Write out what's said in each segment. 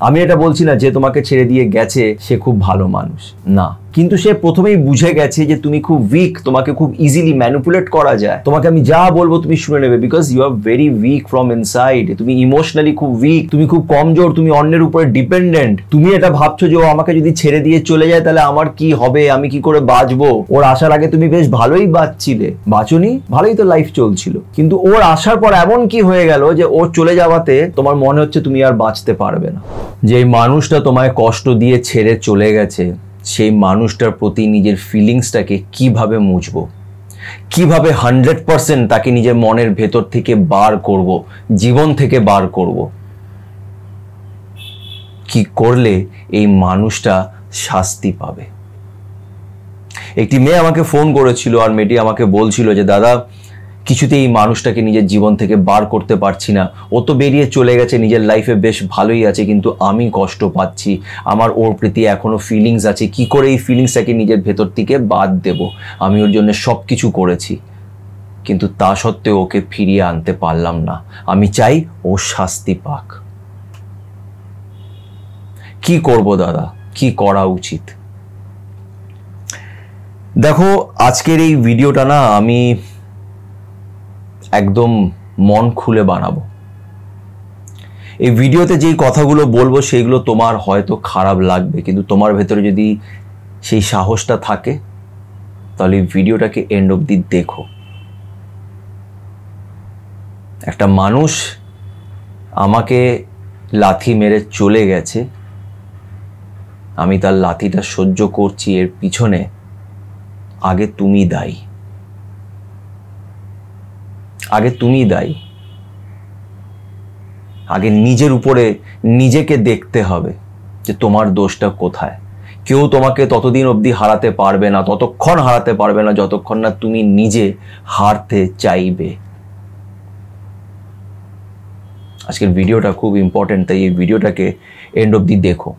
আমি এটা বলছি না যে তোমাকে ছেড়ে দিয়ে গেছে সে খুব ভালো মানুষ, না, কিন্তু সে প্রথমেই বুঝে গেছে যে তুমি খুব উইক, তোমাকে খুব ইজিলি ম্যানিপুলেট করা যায়, তোমাকে আমি যা বলবো তুমি শুনে নেবে, because you are very weak from inside. তুমি ইমোশনালি খুব উইক, তুমি খুব কমজোর, তুমি অন্যের উপরে ডিপেন্ডেন্ট। তুমি এটা ভাবছো যে ও আমাকে যদি ছেড়ে দিয়ে চলে যায় তাহলে আমার কি হবে, আমি কি করে বাঁচবো। ওর আসার আগে তুমি বেশ ভালোই বাঁচছিলে, বাঁচোনি, ভালোই তো লাইফ চলছিল, কিন্তু ওর আসার পর এমন কি হয়ে গেল যে ওর চলে যাওয়াতে তোমার মনে হচ্ছে তুমি আর বাঁচতে পারবে না। যে মানুষটা তোমায় কষ্ট দিয়ে ছেড়ে চলে গেছে সেই মানুষটার প্রতি নিজের ফিলিংসটাকে কিভাবে মুছবো, কিভাবে 100% তাকে নিজের মনের ভেতর থেকে বার করব, জীবন থেকে বার করব, কি করলে এই মানুষটা শাস্তি পাবে। একটি মেয়ে আমাকে ফোন করেছিল আর মেয়েটি আমাকে বলছিল যে দাদা কিছুতেই এই মানুষটাকে নিজের জীবন থেকে বার করতে পারছি না, ও তো বেরিয়ে চলে গেছে, নিজের লাইফে বেশ ভালোই আছে, কিন্তু আমি কষ্ট পাচ্ছি, আমার ওর প্রতি এখনো ফিলিংস আছে, কি করে এই ফিলিংসটাকে নিজের ভেতর থেকে বাদ দেব। আমি ওর জন্য সব কিছু করেছি, কিন্তু তা সত্ত্বেও ওকে ফিরিয়ে আনতে পারলাম না, আমি চাই ও শাস্তি পাক। কি করব দাদা, কি করা উচিত? দেখো আজকের এই ভিডিওটা না আমি একদম মন খুলে বানাবো। এই ভিডিওতে যেই কথাগুলো বলবো সেগুলো তোমার হয়তো খারাপ লাগবে, কিন্তু তোমার ভেতরে যদি সেই সাহসটা থাকে তাহলে এই ভিডিওটাকে এন্ড অবধি দেখো। একটা মানুষ আমাকে লাথি মেরে চলে গেছে, আমি তার লাথিটা সহ্য করছি, এর পিছনে আগে তুমি দায়ী, আগে তুমি দায়ী। আগে নিজের উপরে নিজেকে দেখতে হবে যে তোমার দোষটা কোথায়। কেউ তোমাকে ততদিন অবধি হারাতে পারবে না, ততক্ষণ হারাতে পারবে না যতক্ষণ না তুমি নিজে হারতে চাইবে। আজকের ভিডিওটা খুব ইম্পর্টেন্ট, তাই এই ভিডিওটাকে এন্ড অবধি দেখো।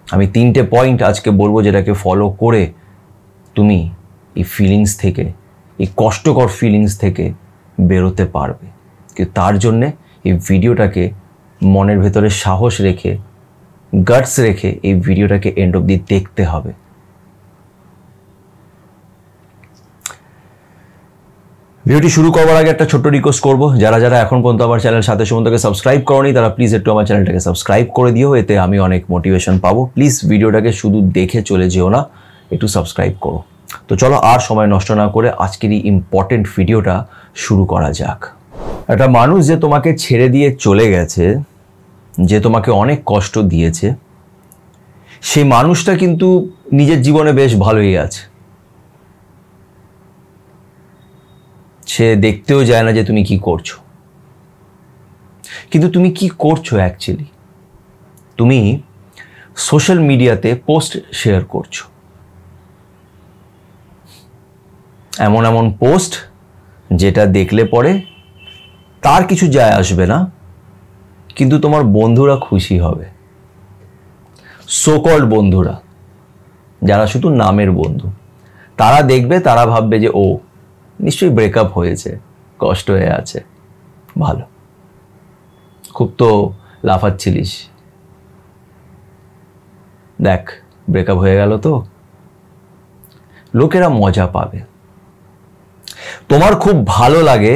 আমি 3টে পয়েন্ট আজকে বলবো যেটাকে ফলো করে তুমি এই ফিলিংস থেকে, এই কষ্টকর ফিলিংস থেকে বেরোতে পারবে। কিন্তু তার জন্যে এই ভিডিওটাকে মনের ভেতরে সাহস রেখে, গাটস রেখে এই ভিডিওটাকে এন্ড অবধি দেখতে হবে। ভিডিওটি শুরু করবার আগে একটা ছোট্ট রিকোয়েস্ট করবো, যারা যারা এখন পর্যন্ত আমার চ্যানেল সাথে সুমন্তকে সাবস্ক্রাইব করোনি তারা প্লিজ একটু আমার চ্যানেলটাকে সাবস্ক্রাইব করে দিও, এতে আমি অনেক মোটিভেশন পাবো। প্লিজ ভিডিওটাকে শুধু দেখে চলে যেও না, একটু সাবস্ক্রাইব করো। তো চলো আর সময় নষ্ট না করে আজকের এই ইম্পর্টেন্ট ভিডিওটা শুরু করা যাক। একটা মানুষ যে তোমাকে ছেড়ে দিয়ে চলে গেছে, যে তোমাকে অনেক কষ্ট দিয়েছে, সেই মানুষটা কিন্তু নিজের জীবনে বেশ ভালোই আছে। সে দেখতেও যায় না যে তুমি কি করছো, কিন্তু তুমি কি করছো অ্যাকচুয়ালি? তুমি সোশ্যাল মিডিয়াতে পোস্ট শেয়ার করছো, এমন এমন পোস্ট যেটা দেখলে পরে তার কিছু যায় আসবে না, কিন্তু তোমার বন্ধুরা খুশি হবে। সো কল্ড বন্ধুরা, যারা শুধু নামের বন্ধু, তারা দেখবে, তারা ভাববে যে ও নিশ্চয়ই ব্রেকআপ হয়েছে, কষ্ট হয়ে আছে, ভালো, খুব তো লাফাচ্ছিলিস, দেখ ব্রেকআপ হয়ে গেল তো। লোকেরা মজা পাবে। তোমার খুব ভালো লাগে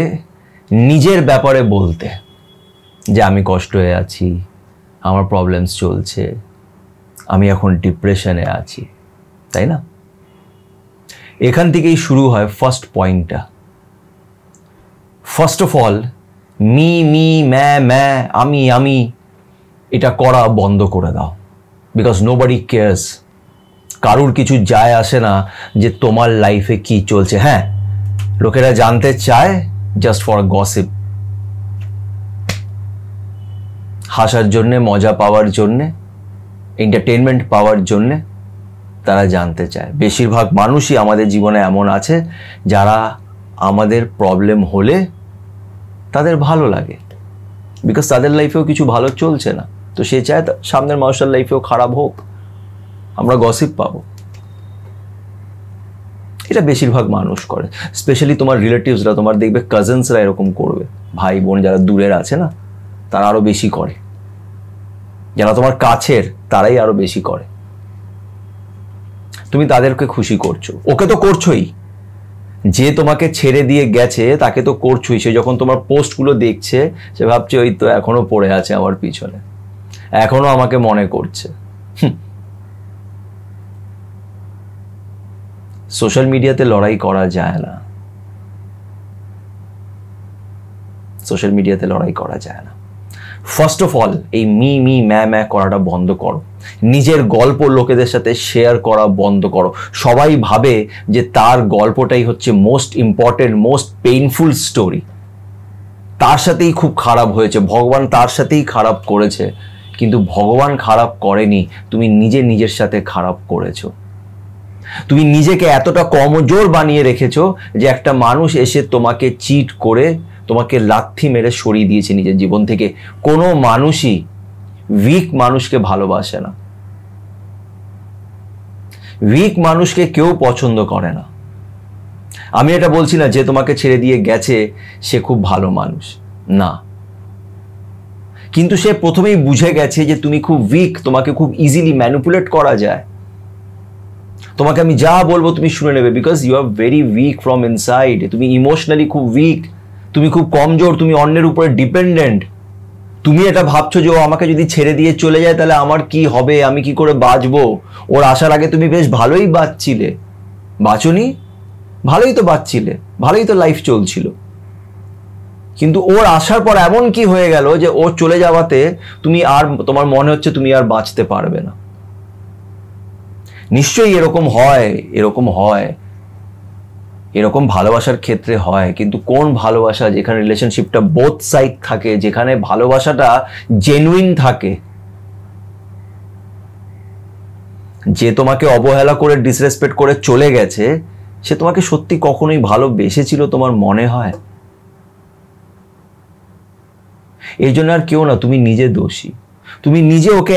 নিজের ব্যাপারে বলতে যে আমি কষ্ট হয়ে আছি, আমার প্রবলেমস চলছে, আমি এখন ডিপ্রেশনে আছি, তাই না? এখান থেকেই শুরু হয় ফার্স্ট পয়েন্টটা। First of all me me ম্যা আমি এটা করা বন্ধ করে দাও, বিকজ নোবডি কেয়ার্স। কারুর কিছু যায় আসে না যে তোমার লাইফে কি চলছে। হ্যাঁ, লোকেরা জানতে চায় জাস্ট ফর গসিপ, হাসার জন্যে, মজা পাওয়ার জন্যে, এন্টারটেনমেন্ট পাওয়ার জন্যে তারা জানতে চায়। বেশিরভাগ মানুষই আমাদের জীবনে এমন আছে যারা আমাদের প্রবলেম হলে তাদের ভালো লাগে, বিকজ তাদের লাইফেও কিছু ভালো চলছে না, তো সে চায় সামনের মানুষের লাইফেও খারাপ হোক, আমরা গসিপ পাবো। এটা বেশিরভাগ মানুষ করে, স্পেশালি তোমার রিলেটিভসরা, তোমার দেখবে কাজিনসরা এরকম করবে, ভাই বোন যারা দূরের আছে না, তারা আরও বেশি করে। যারা তোমার কাছের তারাই আরো বেশি করে। তুমি তাদেরকে খুশি করছো, ওকে তো করছোই, যে তোমাকে ছেড়ে দিয়ে গেছে তাকে তো করছোই। সে যখন তোমার পোস্টগুলো দেখছে সে ভাবছে ওই তো এখনো পড়ে আছে আমার পিছনে, এখনো আমাকে মনে করছে। সোশ্যাল মিডিয়াতে লড়াই করা যায় না, সোশ্যাল মিডিয়াতে লড়াই করা যায় না। ফার্স্ট অফ অল এই মি ম্যা করাটা বন্ধ করো। নিজের গল্প লোকেদের সাথে শেয়ার করা বন্ধ করো। সবাই ভাবে যে তার গল্পটাই হচ্ছে most important, most painful story. তার সাথেই খুব খারাপ হয়েছে, ভগবান তার সাথেই খারাপ করেছে। কিন্তু ভগবান খারাপ করেনি, তুমি নিজের সাথে খারাপ করেছো। তুমি নিজেকে এতটা কমজোর বানিয়ে রেখেছো যে একটা মানুষ এসে তোমাকে চিট করে তোমাকে লাথি মেরে সরিয়ে দিয়েছে নিজের জীবন থেকে। কোনো মানুষই উইক মানুষকে ভালোবাসে না, উইক মানুষকে কেউ পছন্দ করে না। আমি এটা বলছি না যে তোমাকে ছেড়ে দিয়ে গেছে সে খুব ভালো মানুষ, না। কিন্তু সে প্রথমেই বুঝে গেছে যে তুমি খুব উইক, তোমাকে খুব ইজিলি ম্যানিপুলেট করা যায়। তোমাকে আমি যা বলবো তুমি শুনে নেবে, because you are very weak from inside. তুমি ইমোশনালি খুব উইক, তুমি খুব কমজোর, তুমি অন্যের উপরে ডিপেন্ডেন্ট। তুমি এটা ভাবছো যে ও আমাকে যদি ছেড়ে দিয়ে চলে যায় তাহলে আমার কি হবে, আমি কি করে বাঁচবো। ওর আসার আগে তুমি বেশ ভালোই বাঁচছিলে, বাঁচোনি? ভালোই তো বাঁচছিলে, ভালোই তো লাইফ চলছিল। কিন্তু ওর আসার পর এমন কি হয়ে গেল যে ও চলে যাওয়াতে তুমি আর, তোমার মনে হচ্ছে তুমি আর বাঁচতে পারবে না। নিশ্চয়ই এরকম হয়, এরকম হয়, এরকম ভালোবাসার ক্ষেত্রে হয়। কিন্তু কোন ভালোবাসা? যেখানে রিলেশনশিপটা বোথ সাইড থাকে, যেখানে ভালোবাসাটা জেনুইন থাকে। যে তোমাকে অবহেলা করে ডিসরেসপেক্ট করে চলে গেছে সে তোমাকে সত্যি কখনোই ভালোবেসেছিল তোমার মনে হয়? এই জন্য আর কেউ না, তুমি নিজে দোষী। তুমি নিজে ওকে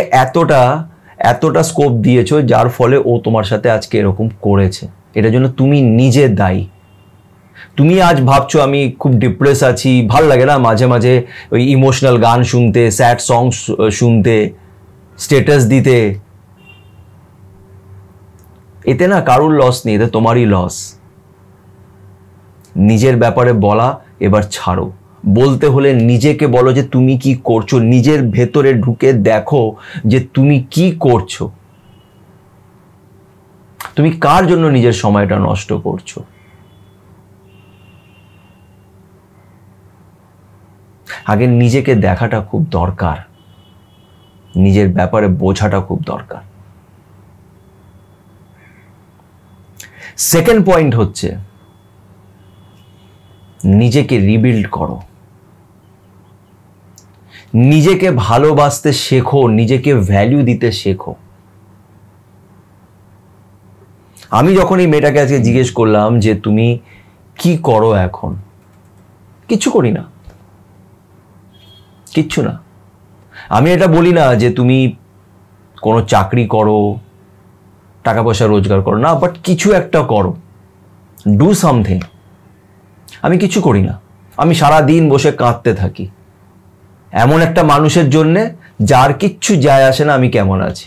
এতটা স্কোপ দিয়েছো যার ফলে ও তোমার সাথে আজকে এরকম করেছে। এটার জন্য তুমি নিজে দায়ী। তুমি আজ ভাবছো আমি খুব ডিপ্রেস আছি, ভাল লাগে না মাঝে মাঝে ওই ইমোশনাল গান শুনতে, স্যাড সং শুনতে, স্ট্যাটাস দিতে। এতে না কারুর লস নেই, এতে তোমারই লস। নিজের ব্যাপারে বলা এবার ছাড়ো। বলতে হলে নিজেকে বলো যে তুমি কি করছো, নিজের ভেতরে ঢুকে দেখো যে তুমি কি করছো, তুমি কার জন্য নিজের সময়টা নষ্ট করছো। আগে নিজেকে দেখাটা খুব দরকার, নিজের ব্যাপারে বোঝাটা খুব দরকার। সেকেন্ড পয়েন্ট হচ্ছে নিজেকে রিবিল্ড করো, নিজেকে ভালোবাসতে শেখো, নিজেকে ভ্যালু দিতে শেখো। আমি যখন এই মেয়েটাকে আজকে জিজ্ঞেস করলাম যে তুমি কি করো এখন, কিচ্ছু করি না, কিচ্ছু না। আমি এটা বলি না যে তুমি কোনো চাকরি করো, টাকা পয়সা রোজগার করো, না, বাট কিছু একটা করো, ডু সামথিং। আমি কিছু করি না, আমি সারা দিন বসে কাঁদতে থাকি এমন একটা মানুষের জন্যে যার কিচ্ছু যায় আসে না আমি কেমন আছি।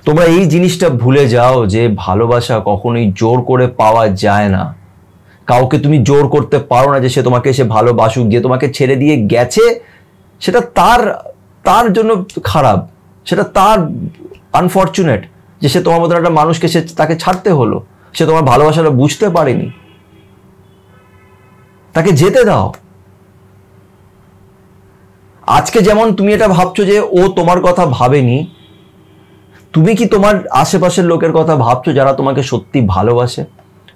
তোমরা এই জিনিসটা ভুলে যাও যে ভালোবাসা কখনোই জোর করে পাওয়া যায় না। কাউকে তুমি জোর করতে পারো না যে সে তোমাকে সে ভালোবাসুক। যে তোমাকে ছেড়ে দিয়ে গেছে সেটা তার জন্য খারাপ, সেটা তার আনফরচুনেট যে সে তোমার মতন একটা মানুষকে তাকে ছাড়তে হলো। সে তোমার ভালোবাসাটা বুঝতে পারেনি, তাকে যেতে দাও। আজকে যেমন তুমি এটা ভাবছো যে ও তোমার কথা ভাবেনি, তুমি কি তোমার আশেপাশের লোকের কথা ভাবছো যারা তোমাকে সত্যি ভালোবাসে?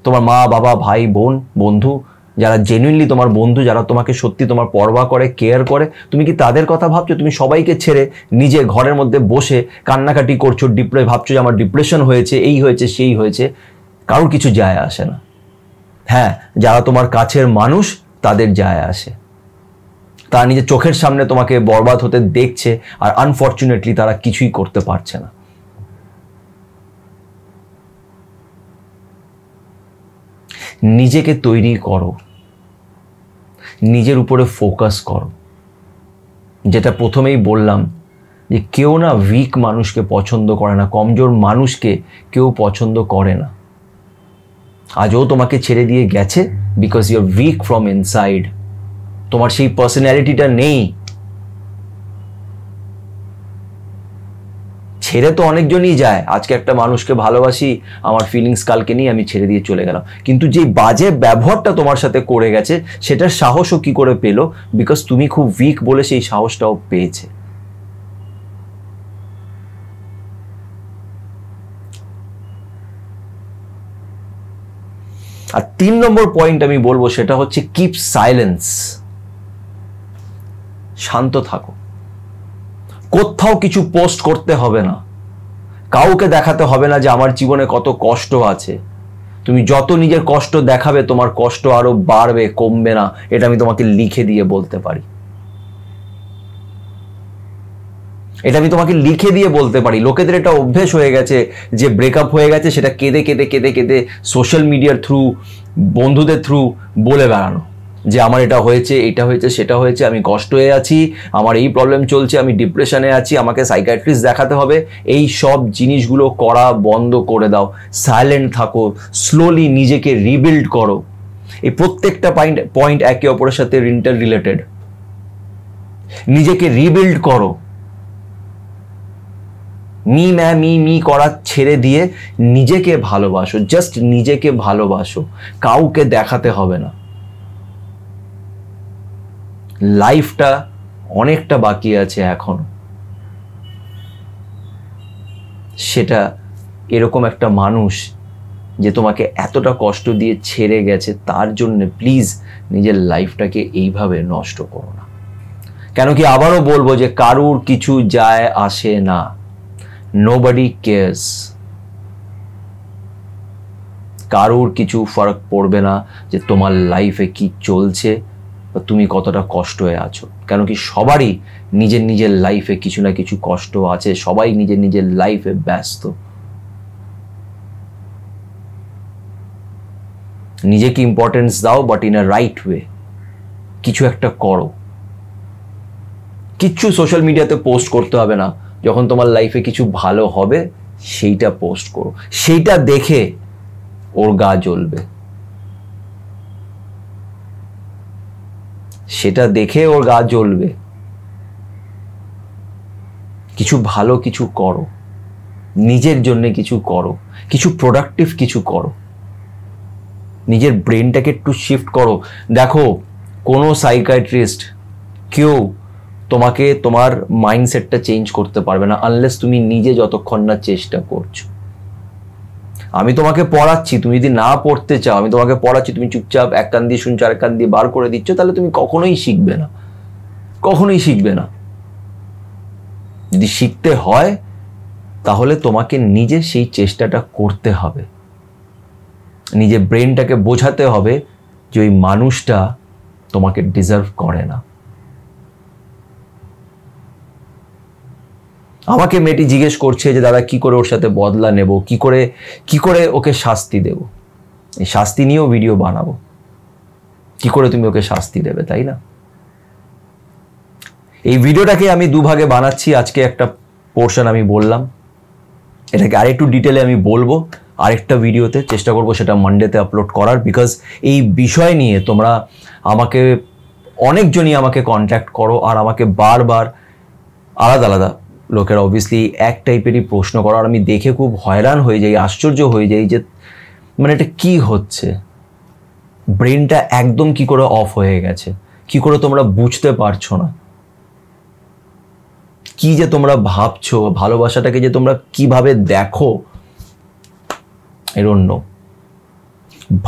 তোমার মা বাবা, ভাই বোন, বন্ধু, যারা জেনুইনলি তোমার বন্ধু, যারা তোমাকে সত্যি তোমার পরোয়া করে, কেয়ার করে, তুমি কি তাদের কথা ভাবছো? তুমি সবাইকে ছেড়ে নিজে ঘরের মধ্যে বসে কান্নাকাটি করছো, ভাবছো যে আমার ডিপ্রেশন হয়েছে, এই হয়েছে, সেই হয়েছে। কারোর কিছু যায় আসে না। হ্যাঁ, যারা তোমার কাছের মানুষ তাদের যায় আসে। তারা নিজের চোখের সামনে তোমাকে বরবাদ হতে দেখছে, আর আনফরচুনেটলি তারা কিছুই করতে পারছে না। নিজেকে তৈরি করো, নিজের উপরে ফোকাস করো, যেটা প্রথমেই বললাম যে কেউ না উইক মানুষকে পছন্দ করে না, কমজোর মানুষকে কেউ পছন্দ করে না। আজও তোমাকে ছেড়ে দিয়ে গেছে because you are weak from inside. তোমার সেই পার্সোনালিটিটা নেই। ছেড়ে তো অনেকজনই যায়, আজকে একটা মানুষকে ভালোবাসি, আমার ফিলিংস কালকে নিয়ে আমি ছেড়ে দিয়ে চলে গেলাম, কিন্তু যে বাজে ব্যবহারটা তোমার সাথে করে গেছে সেটার সাহসও কি করে পেলো? বিকজ তুমি খুব উইক বলে সেই সাহসটাও পেয়েছে। আর 3 নম্বর পয়েন্ট আমি বলবো সেটা হচ্ছে কিপ সাইলেন্স। শান্ত থাকো। কোথাও কিছু পোস্ট করতে হবে না, কাউকে দেখাতে হবে না যে আমার জীবনে কত কষ্ট আছে। তুমি যত নিজের কষ্ট দেখাবে তোমার কষ্ট আরো বাড়বে, কমবে না। এটা আমি তোমাকে লিখে দিয়ে বলতে পারি। লোকেদের এটা অভ্যেস হয়ে গেছে যে ব্রেকআপ হয়ে গেছে সেটা কেঁদে কেঁদে কেঁদে কেঁদে সোশ্যাল মিডিয়ার থ্রু, বন্ধুদের থ্রু বলে বেড়ানো যে আমার এটা হয়েছে, এটা হয়েছে, সেটা হয়েছে, আমি কষ্ট হয়ে আছি, আমার এই প্রবলেম চলছে, আমি ডিপ্রেশনে আছি, আমাকে সাইকিয়াট্রিস্ট দেখাতে হবে। এই সব জিনিসগুলো করা বন্ধ করে দাও। সাইলেন্ট থাকো, স্লোলি নিজেকে রিবিল্ড করো। এই প্রত্যেকটা পয়েন্ট একে অপরের সাথে ইন্টার রিলেটেড। নিজেকে রিবিল্ড করো। মি করা ছেড়ে দিয়ে নিজেকে ভালোবাসো, জাস্ট নিজেকে ভালোবাসো, কাউকে দেখাতে হবে না। লাইফটা অনেকটা বাকি আছে এখনো। সেটা এরকম একটা মানুষ যে তোমাকে এতটা কষ্ট দিয়ে ছেড়ে গেছে তার জন্য প্লিজ নিজের লাইফটাকে এইভাবে নষ্ট করো না। কেন কি আবারও বলবো যে কারুর কিছু যায় আসে না। Nobody cares. কারুর কিছু ফরক পড়বে না যে তোমার লাইফে কি চলছে বা তুমি কতটা কষ্ট হয়ে আছো। কেন কি সবারই নিজের নিজের লাইফে কিছু না কিছু কষ্ট আছে, সবাই নিজের নিজের লাইফে ব্যস্ত। নিজেকে ইম্পর্টেন্স দাও, but in a right way. কিছু একটা করো। কিচ্ছু সোশ্যাল মিডিয়াতে পোস্ট করতে হবে না। যখন তোমার লাইফে কিছু ভালো হবে সেইটা পোস্ট করো, সেইটা দেখে ওর গা জ্বলবে, সেটা দেখে ওর গা জ্বলবে। কিছু ভালো কিছু করো, নিজের জন্য কিছু করো, কিছু প্রোডাক্টিভ কিছু করো, নিজের ব্রেনটাকে একটু শিফট করো। দেখো, কোনো সাইকিয়াট্রিস্ট কেউ তোমাকে তোমার মাইন্ডসেটটা চেঞ্জ করতে পারবে না আনলেস তুমি নিজে যতক্ষণ না চেষ্টা করছো। আমি তোমাকে পড়াচ্ছি, তুমি যদি না পড়তে চাও, আমি তোমাকে পড়াচ্ছি, তুমি চুপচাপ এক কান দিয়ে শুনছো, আরেক কান দিয়ে বার করে দিচ্ছ, তাহলে তুমি কখনোই শিখবে না, কখনোই শিখবে না। যদি শিখতে হয় তাহলে তোমাকে নিজে সেই চেষ্টাটা করতে হবে। নিজের ব্রেনটাকে বোঝাতে হবে যে ওই মানুষটা তোমাকে ডিজার্ভ করে না। আমাকে মেয়েটি জিজ্ঞেস করছে যে দাদা কি করে ওর সাথে বদলা নেব, কি করে ওকে শাস্তি দেব। এই শাস্তি নিয়েও ভিডিও বানাবো, কি করে তুমি ওকে শাস্তি দেবে, তাই না? এই ভিডিওটাকে আমি দুভাগে বানাচ্ছি। আজকে একটা পোর্শন আমি বললাম, এটাকে আরেকটু ডিটেলে আমি বলবো আরেকটা ভিডিওতে, চেষ্টা করবো সেটা মানডেতে আপলোড করার। বিকজ এই বিষয় নিয়ে তোমরা আমাকে অনেকজনই আমাকে কন্ট্যাক্ট করো আর আমাকে বারবার আলাদা আলাদা লোকেরা অবভিয়াসলি এক টাইপেরই প্রশ্ন করো, আর আমি দেখে খুব হয়রান হয়ে যাই, আশ্চর্য হয়ে যাই যে মানে এটা কি হচ্ছে। ব্রেনটা একদম কি করে অফ হয়ে গেছে, কি করে তোমরা বুঝতে পারছো না, কি যে তোমরা ভাবছো, ভালোবাসাটাকে যে তোমরা কিভাবে দেখো, I don't know।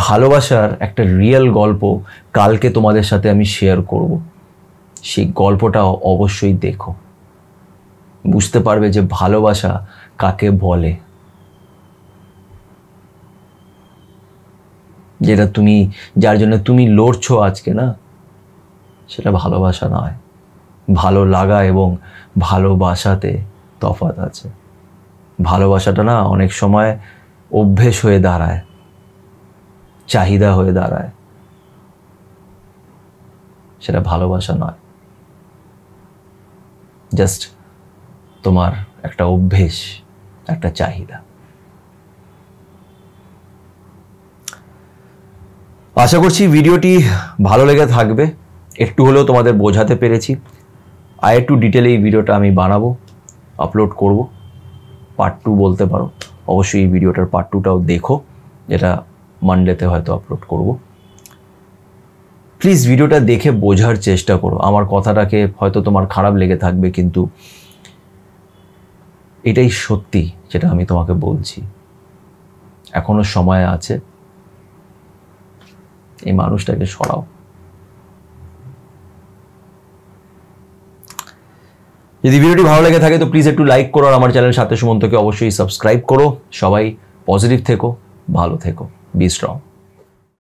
ভালোবাসার একটা রিয়েল গল্প কালকে তোমাদের সাথে আমি শেয়ার করব। সেই গল্পটা অবশ্যই দেখো, বুঝতে পারবে যে ভালোবাসা কাকে বলে। যেটা তুমি, যার জন্য তুমি লড়ছো আজকে, না সেটা ভালোবাসা নয়। ভালো লাগা এবং ভালোবাসাতে তফাৎ আছে। ভালোবাসাটা না অনেক সময় অভ্যেস হয়ে দাঁড়ায়, চাহিদা হয়ে দাঁড়ায়, সেটা ভালোবাসা নয়। জাস্ট তোমার একটা অভ্যেস, একটা চাহিদা। আশা করছি ভিডিওটি ভালো লেগে থাকবে, একটু হলেও তোমাদের বোঝাতে পেরেছি। আর একটু ডিটেলে এই ভিডিওটা আমি বানাবো, আপলোড করব, পার্ট 2 বলতে পারো। অবশ্যই এই ভিডিওটার পার্ট 2টাও দেখো, যেটা মানডেতে হয়তো আপলোড করব। প্লিজ ভিডিওটা দেখে বোঝার চেষ্টা করো। আমার কথাটাকে হয়তো তোমার খারাপ লেগে থাকবে, কিন্তু এটাই সত্যি যেটা আমি তোমাকে বলছি। এখনো সময় আছে, এই মানুষটাকে সরাও। যদি ভিডিওটি ভালো লেগে থাকে তো প্লিজ একটু লাইক করো, আর আমার চ্যানেল সাথে সুমন্তকে অবশ্যই সাবস্ক্রাইব করো। সবাই পজিটিভ থেকো, ভালো থেকো, বি স্ট্রং।